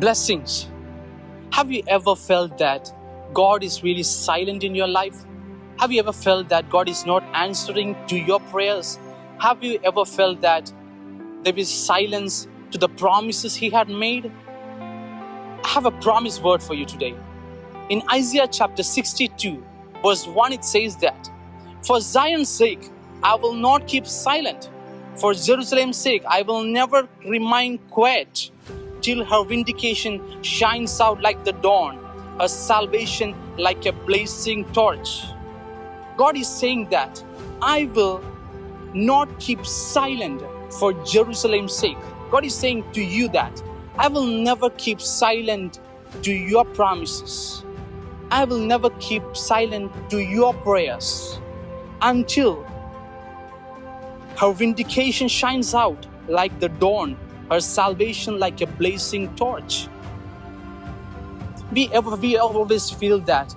blessings. Have you ever felt that God is really silent in your life? Have you ever felt that God is not answering to your prayers? Have you ever felt that there is silence to the promises He had made? I have a promise word for you today. In Isaiah chapter 62, verse 1, it says that, "For Zion's sake, I will not keep silent. For Jerusalem's sake, I will never remain quiet till her vindication shines out like the dawn, her salvation like a blazing torch." God is saying that I will not keep silent for Jerusalem's sake. God is saying to you that I will never keep silent to your promises. I will never keep silent to your prayers until her vindication shines out like the dawn, her salvation like a blazing torch. We always feel that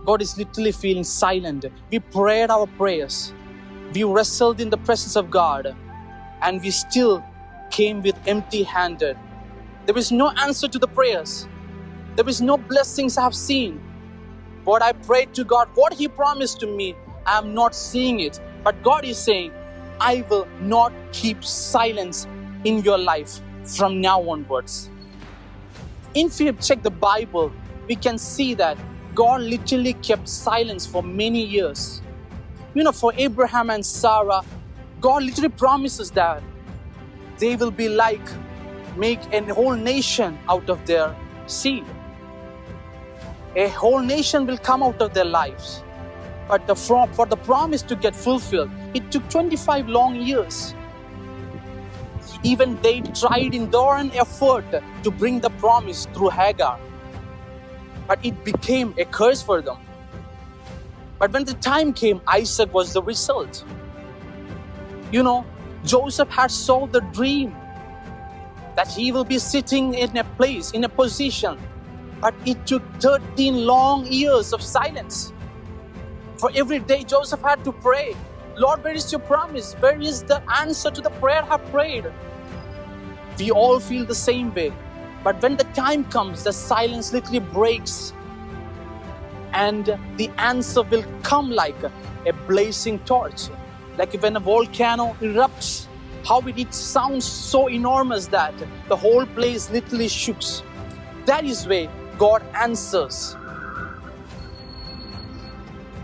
God is literally feeling silent. We prayed our prayers. We wrestled in the presence of God, and we still came with empty-handed. There is no answer to the prayers. There is no blessings I have seen. What I prayed to God, what He promised to me, I am not seeing it. But God is saying, I will not keep silence in your life from now onwards. If we check the Bible, we can see that God literally kept silence for many years. For Abraham and Sarah, God literally promises that they will be make a whole nation out of their seed. A whole nation will come out of their lives. But for the promise to get fulfilled, it took 25 long years. Even they tried endurance effort to bring the promise through Hagar. But it became a curse for them. But when the time came, Isaac was the result. Joseph had saw the dream that he will be sitting in a place, in a position. But it took 13 long years of silence. For every day, Joseph had to pray, "Lord, where is your promise? Where is the answer to the prayer I have prayed?" We all feel the same way. But when the time comes, the silence literally breaks. And the answer will come like a blazing torch. Like when a volcano erupts, how it sounds so enormous that the whole place literally shooks. That is where God answers.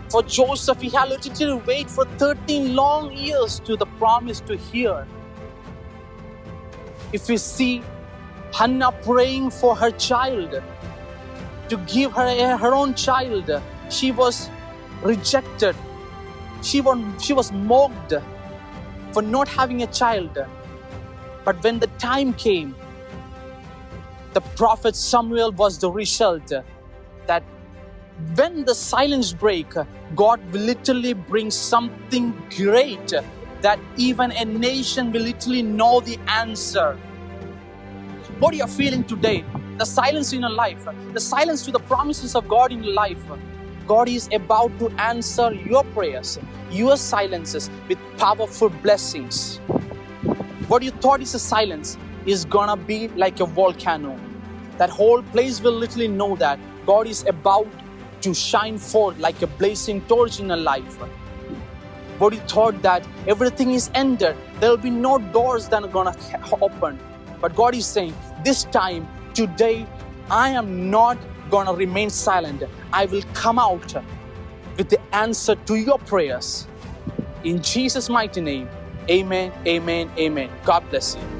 For Joseph, he had to wait for 13 long years to the promise to hear. If we see Hannah praying for her child, to give her own child, she was rejected. She was mocked for not having a child. But when the time came, the prophet Samuel was the result. That when the silence break, God will literally bring something great that even a nation will literally know the answer. What you are feeling today, the silence in your life, the silence to the promises of God in your life, God is about to answer your prayers, your silences with powerful blessings. What you thought is a silence is gonna be like a volcano. That whole place will literally know that God is about to shine forth like a blazing torch in your life. What you thought that everything is ended, there will be no doors that are gonna open. But God is saying, this time, today, I am not gonna remain silent. I will come out with the answer to your prayers. In Jesus' mighty name, amen, amen, amen. God bless you.